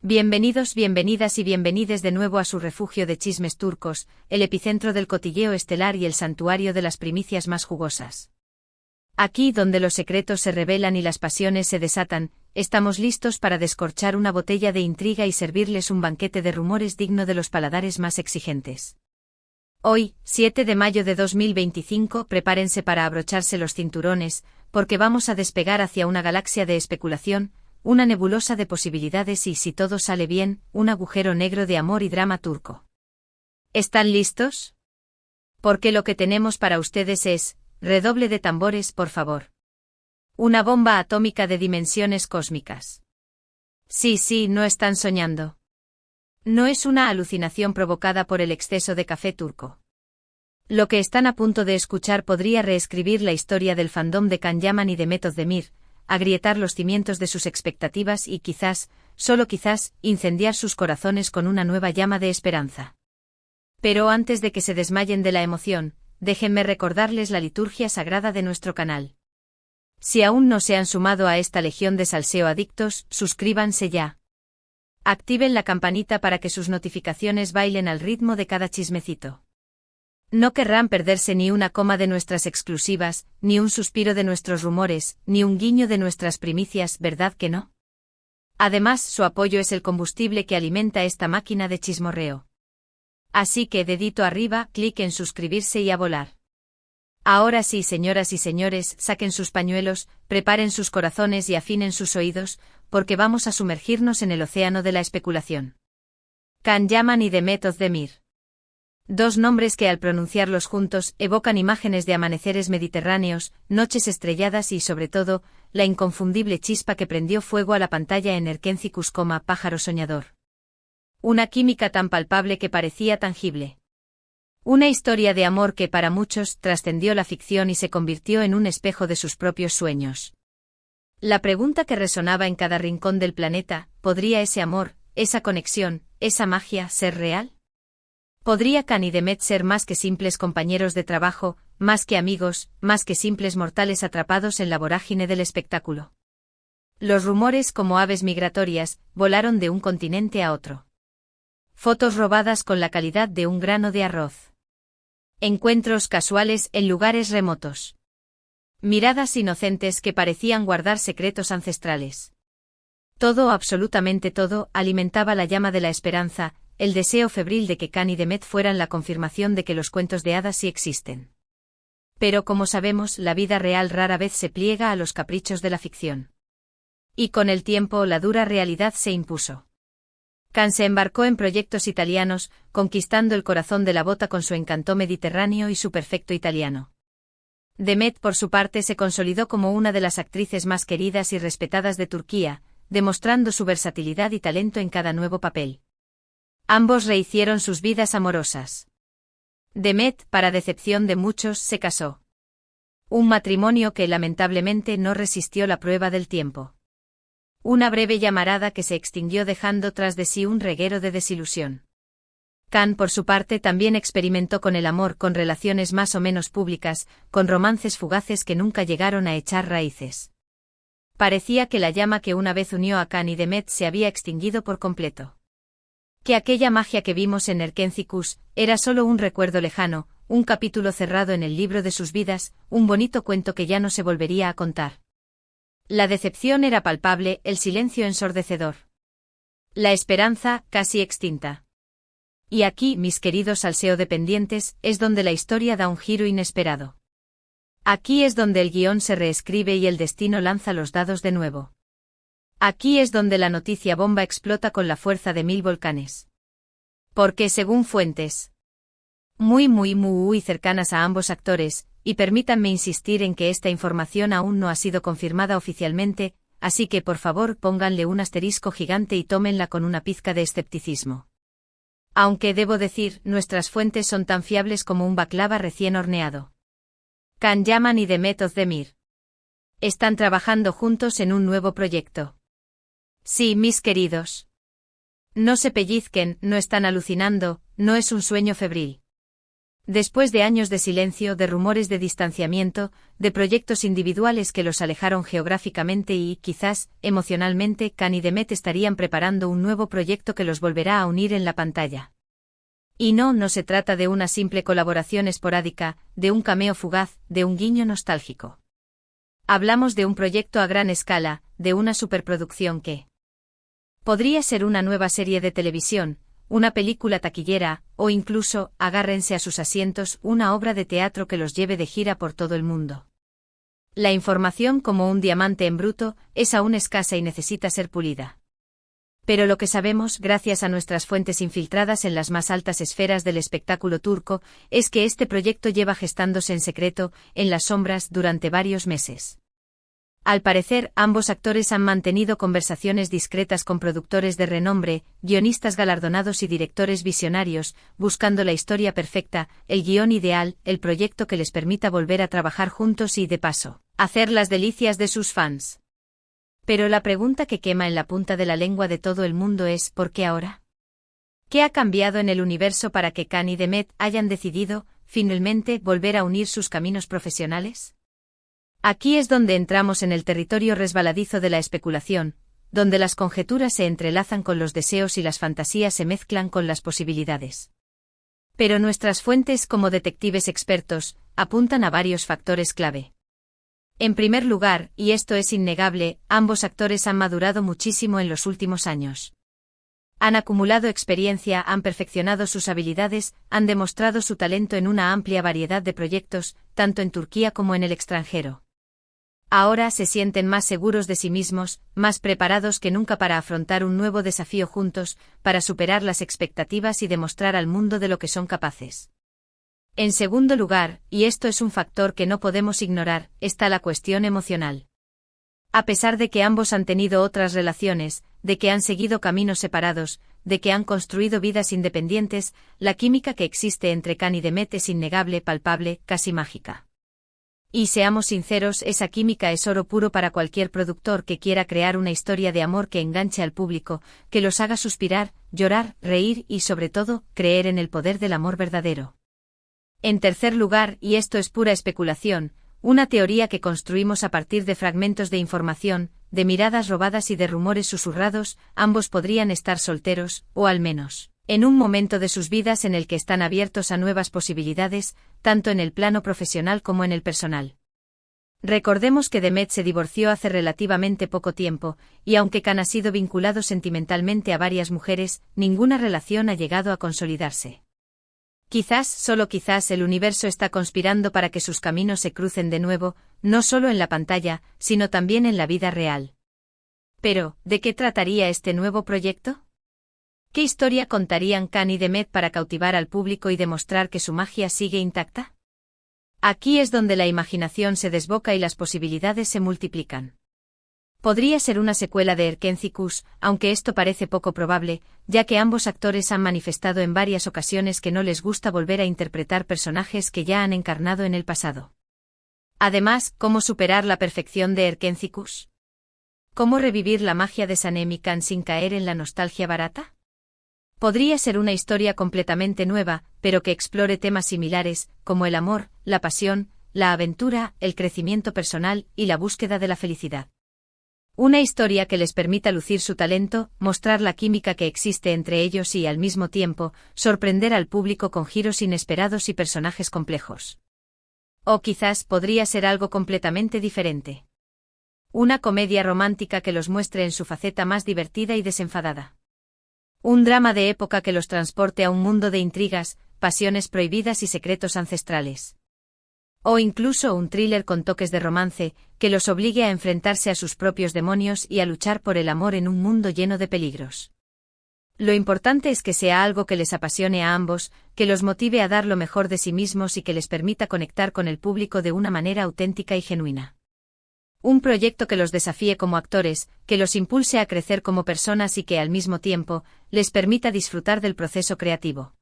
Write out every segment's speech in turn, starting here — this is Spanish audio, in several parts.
Bienvenidos, bienvenidas y bienvenides de nuevo a su refugio de chismes turcos, el epicentro del cotilleo estelar y el santuario de las primicias más jugosas. Aquí donde los secretos se revelan y las pasiones se desatan, estamos listos para descorchar una botella de intriga y servirles un banquete de rumores digno de los paladares más exigentes. Hoy, 7 de mayo de 2025, prepárense para abrocharse los cinturones, porque vamos a despegar hacia una galaxia de especulación, una nebulosa de posibilidades y, si todo sale bien, un agujero negro de amor y drama turco. ¿Están listos? Porque lo que tenemos para ustedes es, redoble de tambores, por favor. Una bomba atómica de dimensiones cósmicas. Sí, no están soñando. No es una alucinación provocada por el exceso de café turco. Lo que están a punto de escuchar podría reescribir la historia del fandom de Can Yaman y de Method Demir, agrietar los cimientos de sus expectativas y quizás, solo quizás, incendiar sus corazones con una nueva llama de esperanza. Pero antes de que se desmayen de la emoción, déjenme recordarles la liturgia sagrada de nuestro canal. Si aún no se han sumado a esta legión de salseo adictos, suscríbanse ya. Activen la campanita para que sus notificaciones bailen al ritmo de cada chismecito. No querrán perderse ni una coma de nuestras exclusivas, ni un suspiro de nuestros rumores, ni un guiño de nuestras primicias, ¿verdad que no? Además, su apoyo es el combustible que alimenta esta máquina de chismorreo. Así que dedito arriba, clic en suscribirse y a volar. Ahora sí, señoras y señores, saquen sus pañuelos, preparen sus corazones y afinen sus oídos, porque vamos a sumergirnos en el océano de la especulación. Can Yaman y Method Demir. Dos nombres que al pronunciarlos juntos evocan imágenes de amaneceres mediterráneos, noches estrelladas y, sobre todo, la inconfundible chispa que prendió fuego a la pantalla en Erkencicus, pájaro soñador. Una química tan palpable que parecía tangible. Una historia de amor que para muchos trascendió la ficción y se convirtió en un espejo de sus propios sueños. La pregunta que resonaba en cada rincón del planeta, ¿podría ese amor, esa conexión, esa magia ser real? ¿Podría Can y Demet ser más que simples compañeros de trabajo, más que amigos, más que simples mortales atrapados en la vorágine del espectáculo? Los rumores, como aves migratorias, volaron de un continente a otro. Fotos robadas con la calidad de un grano de arroz. Encuentros casuales en lugares remotos. Miradas inocentes que parecían guardar secretos ancestrales. Todo, absolutamente todo, alimentaba la llama de la esperanza, el deseo febril de que Can y Demet fueran la confirmación de que los cuentos de hadas sí existen. Pero como sabemos, la vida real rara vez se pliega a los caprichos de la ficción. Y con el tiempo la dura realidad se impuso. Can se embarcó en proyectos italianos, conquistando el corazón de la bota con su encanto mediterráneo y su perfecto italiano. Demet, por su parte, se consolidó como una de las actrices más queridas y respetadas de Turquía, demostrando su versatilidad y talento en cada nuevo papel. Ambos rehicieron sus vidas amorosas. Demet, para decepción de muchos, se casó. Un matrimonio que lamentablemente no resistió la prueba del tiempo. Una breve llamarada que se extinguió dejando tras de sí un reguero de desilusión. Can, por su parte, también experimentó con el amor, con relaciones más o menos públicas, con romances fugaces que nunca llegaron a echar raíces. Parecía que la llama que una vez unió a Can y Demet se había extinguido por completo. Que aquella magia que vimos en Erkencicus era solo un recuerdo lejano, un capítulo cerrado en el libro de sus vidas, un bonito cuento que ya no se volvería a contar. La decepción era palpable, el silencio ensordecedor. La esperanza, casi extinta. Y aquí, mis queridos salseo-dependientes, es donde la historia da un giro inesperado. Aquí es donde el guión se reescribe y el destino lanza los dados de nuevo. Aquí es donde la noticia bomba explota con la fuerza de 1000 volcanes. Porque según fuentes muy cercanas a ambos actores, y permítanme insistir en que esta información aún no ha sido confirmada oficialmente, así que por favor pónganle un asterisco gigante y tómenla con una pizca de escepticismo. Aunque debo decir, nuestras fuentes son tan fiables como un baklava recién horneado. Can Yaman y Method Demir están trabajando juntos en un nuevo proyecto. Sí, mis queridos. No se pellizquen, no están alucinando, no es un sueño febril. Después de años de silencio, de rumores de distanciamiento, de proyectos individuales que los alejaron geográficamente y, quizás, emocionalmente, Khan y Demet estarían preparando un nuevo proyecto que los volverá a unir en la pantalla. Y no se trata de una simple colaboración esporádica, de un cameo fugaz, de un guiño nostálgico. Hablamos de un proyecto a gran escala, de una superproducción que podría ser una nueva serie de televisión, una película taquillera, o incluso, agárrense a sus asientos, una obra de teatro que los lleve de gira por todo el mundo. La información, como un diamante en bruto, es aún escasa y necesita ser pulida. Pero lo que sabemos, gracias a nuestras fuentes infiltradas en las más altas esferas del espectáculo turco, es que este proyecto lleva gestándose en secreto, en las sombras, durante varios meses. Al parecer, ambos actores han mantenido conversaciones discretas con productores de renombre, guionistas galardonados y directores visionarios, buscando la historia perfecta, el guión ideal, el proyecto que les permita volver a trabajar juntos y, de paso, hacer las delicias de sus fans. Pero la pregunta que quema en la punta de la lengua de todo el mundo es ¿por qué ahora? ¿Qué ha cambiado en el universo para que Khan y Demet hayan decidido, finalmente, volver a unir sus caminos profesionales? Aquí es donde entramos en el territorio resbaladizo de la especulación, donde las conjeturas se entrelazan con los deseos y las fantasías se mezclan con las posibilidades. Pero nuestras fuentes, como detectives expertos, apuntan a varios factores clave. En primer lugar, y esto es innegable, ambos actores han madurado muchísimo en los últimos años. Han acumulado experiencia, han perfeccionado sus habilidades, han demostrado su talento en una amplia variedad de proyectos, tanto en Turquía como en el extranjero. Ahora se sienten más seguros de sí mismos, más preparados que nunca para afrontar un nuevo desafío juntos, para superar las expectativas y demostrar al mundo de lo que son capaces. En segundo lugar, y esto es un factor que no podemos ignorar, está la cuestión emocional. A pesar de que ambos han tenido otras relaciones, de que han seguido caminos separados, de que han construido vidas independientes, la química que existe entre Khan y Demet es innegable, palpable, casi mágica. Y seamos sinceros, esa química es oro puro para cualquier productor que quiera crear una historia de amor que enganche al público, que los haga suspirar, llorar, reír y sobre todo, creer en el poder del amor verdadero. En tercer lugar, y esto es pura especulación, una teoría que construimos a partir de fragmentos de información, de miradas robadas y de rumores susurrados, ambos podrían estar solteros, o al menos, en un momento de sus vidas en el que están abiertos a nuevas posibilidades, tanto en el plano profesional como en el personal. Recordemos que Demet se divorció hace relativamente poco tiempo, y aunque Khan ha sido vinculado sentimentalmente a varias mujeres, ninguna relación ha llegado a consolidarse. Quizás, solo quizás, el universo está conspirando para que sus caminos se crucen de nuevo, no solo en la pantalla, sino también en la vida real. Pero, ¿de qué trataría este nuevo proyecto? ¿Qué historia contarían Khan y Demet para cautivar al público y demostrar que su magia sigue intacta? Aquí es donde la imaginación se desboca y las posibilidades se multiplican. Podría ser una secuela de Erkenci-Kuş, aunque esto parece poco probable, ya que ambos actores han manifestado en varias ocasiones que no les gusta volver a interpretar personajes que ya han encarnado en el pasado. Además, ¿cómo superar la perfección de Erkenci-Kuş? ¿Cómo revivir la magia de Sanem y Khan sin caer en la nostalgia barata? Podría ser una historia completamente nueva, pero que explore temas similares, como el amor, la pasión, la aventura, el crecimiento personal y la búsqueda de la felicidad. Una historia que les permita lucir su talento, mostrar la química que existe entre ellos y, al mismo tiempo, sorprender al público con giros inesperados y personajes complejos. O quizás podría ser algo completamente diferente. Una comedia romántica que los muestre en su faceta más divertida y desenfadada. Un drama de época que los transporte a un mundo de intrigas, pasiones prohibidas y secretos ancestrales. O incluso un thriller con toques de romance, que los obligue a enfrentarse a sus propios demonios y a luchar por el amor en un mundo lleno de peligros. Lo importante es que sea algo que les apasione a ambos, que los motive a dar lo mejor de sí mismos y que les permita conectar con el público de una manera auténtica y genuina. Un proyecto que los desafíe como actores, que los impulse a crecer como personas y que al mismo tiempo, les permita disfrutar del proceso creativo.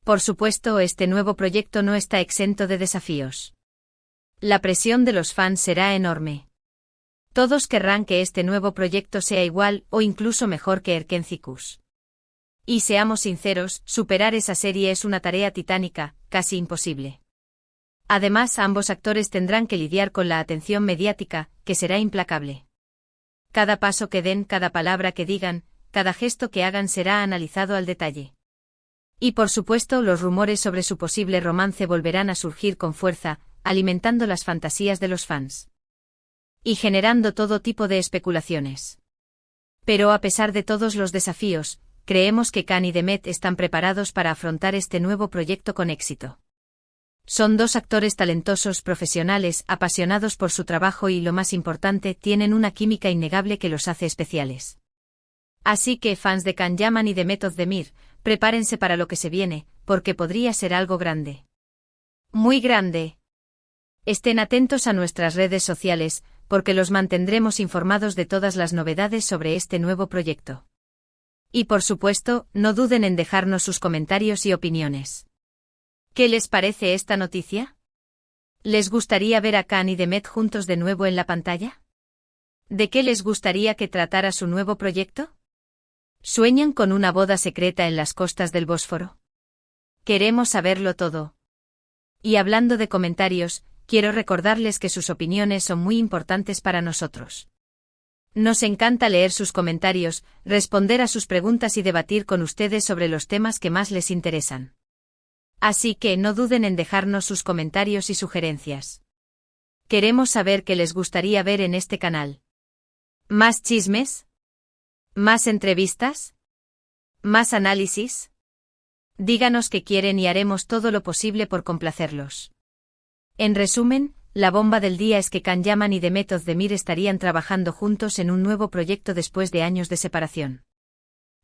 Por supuesto, este nuevo proyecto no está exento de desafíos. La presión de los fans será enorme. Todos querrán que este nuevo proyecto sea igual o incluso mejor que Erkenci-Kuş. Y seamos sinceros, superar esa serie es una tarea titánica, casi imposible. Además, ambos actores tendrán que lidiar con la atención mediática, que será implacable. Cada paso que den, cada palabra que digan, cada gesto que hagan será analizado al detalle. Y por supuesto, los rumores sobre su posible romance volverán a surgir con fuerza, alimentando las fantasías de los fans. Y generando todo tipo de especulaciones. Pero a pesar de todos los desafíos, creemos que Khan y Demet están preparados para afrontar este nuevo proyecto con éxito. Son dos actores talentosos, profesionales, apasionados por su trabajo y, lo más importante, tienen una química innegable que los hace especiales. Así que, fans de Can Yaman y Demet Özdemir, prepárense para lo que se viene, porque podría ser algo grande. Muy grande. Estén atentos a nuestras redes sociales, porque los mantendremos informados de todas las novedades sobre este nuevo proyecto. Y por supuesto, no duden en dejarnos sus comentarios y opiniones. ¿Qué les parece esta noticia? ¿Les gustaría ver a Khan y Demet juntos de nuevo en la pantalla? ¿De qué les gustaría que tratara su nuevo proyecto? ¿Sueñan con una boda secreta en las costas del Bósforo? Queremos saberlo todo. Y hablando de comentarios, quiero recordarles que sus opiniones son muy importantes para nosotros. Nos encanta leer sus comentarios, responder a sus preguntas y debatir con ustedes sobre los temas que más les interesan. Así que no duden en dejarnos sus comentarios y sugerencias. Queremos saber qué les gustaría ver en este canal. ¿Más chismes? ¿Más entrevistas? ¿Más análisis? Díganos qué quieren y haremos todo lo posible por complacerlos. En resumen, la bomba del día es que Can Yaman y Demet Özdemir estarían trabajando juntos en un nuevo proyecto después de años de separación.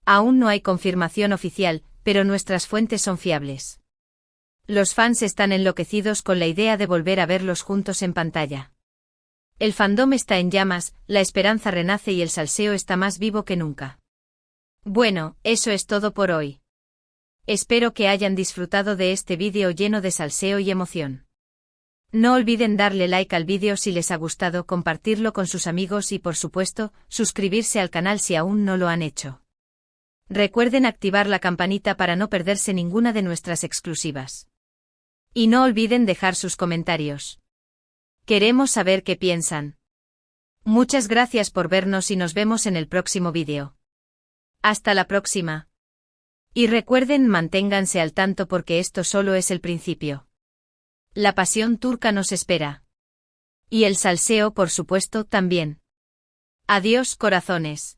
Aún no hay confirmación oficial, pero nuestras fuentes son fiables. Los fans están enloquecidos con la idea de volver a verlos juntos en pantalla. El fandom está en llamas, la esperanza renace y el salseo está más vivo que nunca. Bueno, eso es todo por hoy. Espero que hayan disfrutado de este vídeo lleno de salseo y emoción. No olviden darle like al vídeo si les ha gustado, compartirlo con sus amigos y por supuesto, suscribirse al canal si aún no lo han hecho. Recuerden activar la campanita para no perderse ninguna de nuestras exclusivas. Y no olviden dejar sus comentarios. Queremos saber qué piensan. Muchas gracias por vernos y nos vemos en el próximo vídeo. Hasta la próxima. Y recuerden, manténganse al tanto porque esto solo es el principio. La pasión turca nos espera. Y el salseo, por supuesto, también. Adiós, corazones.